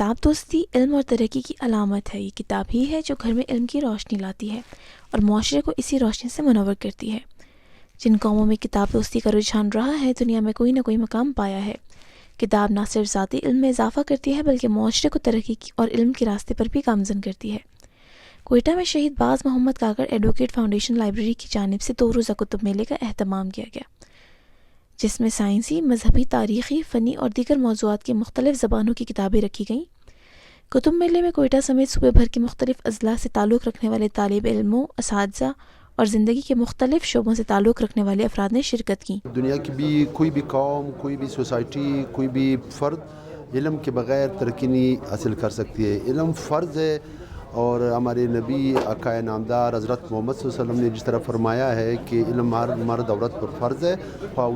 کتاب دوستی علم اور ترقی کی علامت ہے۔ یہ کتاب ہی ہے جو گھر میں علم کی روشنی لاتی ہے اور معاشرے کو اسی روشنی سے منور کرتی ہے۔ جن قوموں میں کتاب دوستی کا رجحان رہا ہے، دنیا میں کوئی نہ کوئی مقام پایا ہے۔ کتاب نہ صرف ذاتی علم میں اضافہ کرتی ہے بلکہ معاشرے کو ترقی اور علم کے راستے پر بھی گامزن کرتی ہے۔ کوئٹہ میں شہید باز محمد کاکڑ ایڈوکیٹ فاؤنڈیشن لائبریری کی جانب سے 2 روزہ کتب میلے کا اہتمام کیا گیا، جس میں سائنسی، مذہبی، تاریخی، فنی اور دیگر موضوعات کی مختلف زبانوں کی کتابیں رکھی گئیں۔ کتب میلے میں کوئٹہ سمیت صوبے بھر کے مختلف اضلاع سے تعلق رکھنے والے طالب علموں، اساتذہ اور زندگی کے مختلف شعبوں سے تعلق رکھنے والے افراد نے شرکت کی۔ دنیا کی بھی کوئی بھی قوم، کوئی بھی سوسائٹی، کوئی بھی فرد علم کے بغیر ترقی نہیں حاصل کر سکتی ہے۔ علم فرض ہے، اور ہمارے نبی آقا نامدار حضرت محمد صلی اللہ علیہ وسلم نے جس طرح فرمایا ہے کہ علم ہر مرد عورت پر فرض ہے، خواہ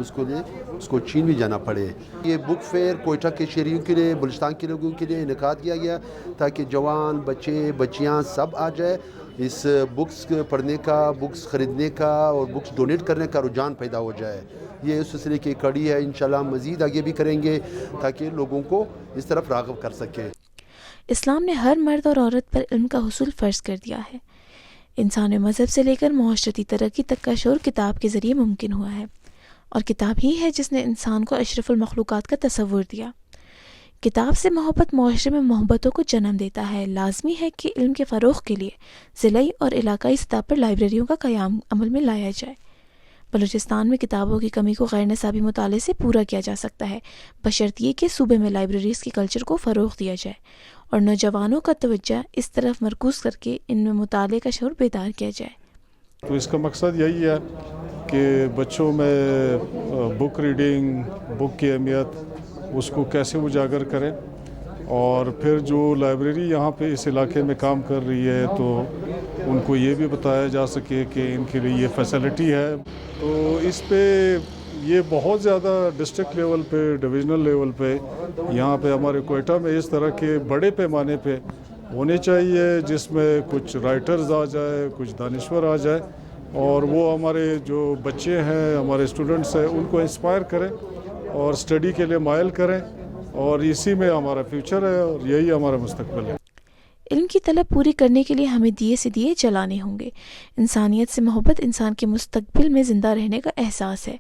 اس کو چین بھی جانا پڑے۔ یہ بک فیئر کوئٹہ کے شہریوں کے لیے، بلوچستان کے لوگوں کے لیے انعقاد کیا گیا تاکہ جوان، بچے، بچیاں سب آ جائے۔ اس بکس پڑھنے کا، بکس خریدنے کا اور بکس ڈونیٹ کرنے کا رجحان پیدا ہو جائے۔ یہ اس سلسلے کی کڑی ہے، انشاءاللہ مزید آگے بھی کریں گے تاکہ لوگوں کو اس طرف راغب کر سکیں۔ اسلام نے ہر مرد اور عورت پر علم کا حصول فرض کر دیا ہے۔ انسانی مذہب سے لے کر معاشرتی ترقی تک کا شعور کتاب کے ذریعے ممکن ہوا ہے، اور کتاب ہی ہے جس نے انسان کو اشرف المخلوقات کا تصور دیا۔ کتاب سے محبت معاشرے میں محبتوں کو جنم دیتا ہے۔ لازمی ہے کہ علم کے فروغ کے لیے ضلعی اور علاقائی سطح پر لائبریریوں کا قیام عمل میں لایا جائے۔ بلوچستان میں کتابوں کی کمی کو غیر نصابی مطالعے سے پورا کیا جا سکتا ہے، بشرطیہ کہ صوبے میں لائبریریز کے کلچر کو فروغ دیا جائے اور نوجوانوں کا توجہ اس طرف مرکوز کر کے ان میں مطالعے کا شعور بیدار کیا جائے۔ تو اس کا مقصد یہی ہے کہ بچوں میں بک ریڈنگ، بک کی اہمیت، اس کو کیسے اجاگر کریں، اور پھر جو لائبریری یہاں پہ اس علاقے میں کام کر رہی ہے تو ان کو یہ بھی بتایا جا سکے کہ ان کے لیے یہ فیسلٹی ہے۔ تو اس پہ یہ بہت زیادہ ڈسٹرکٹ لیول پہ، ڈویژنل لیول پہ، یہاں پہ ہمارے کوئٹہ میں اس طرح کے بڑے پیمانے پہ ہونے چاہیے، جس میں کچھ رائٹرز آ جائے، کچھ دانشور آ جائے، اور وہ ہمارے جو بچے ہیں، ہمارے اسٹوڈنٹس ہیں، ان کو انسپائر کریں اور اسٹڈی کے لیے مائل کریں، اور اسی میں ہمارا فیوچر ہے اور یہی ہمارا مستقبل ہے۔ علم کی طلب پوری کرنے کے لیے ہمیں دیے سے دیے جلانے ہوں گے۔ انسانیت سے محبت انسان کے مستقبل میں زندہ رہنے کا احساس ہے۔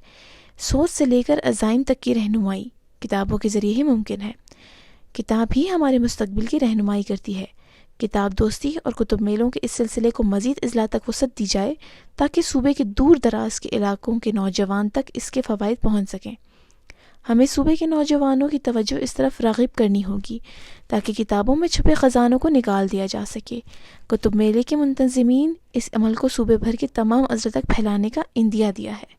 سوچ سے لے کر عزائم تک کی رہنمائی کتابوں کے ذریعے ہی ممکن ہے۔ کتاب ہی ہمارے مستقبل کی رہنمائی کرتی ہے۔ کتاب دوستی اور کتب میلوں کے اس سلسلے کو مزید اضلاع تک وسعت دی جائے تاکہ صوبے کے دور دراز کے علاقوں کے نوجوان تک اس کے فوائد پہنچ سکیں۔ ہمیں صوبے کے نوجوانوں کی توجہ اس طرف راغب کرنی ہوگی تاکہ کتابوں میں چھپے خزانوں کو نکال دیا جا سکے۔ کتب میلے کے منتظمین اس عمل کو صوبے بھر کے تمام اضلاع تک پھیلانے کا عندیہ دیا ہے۔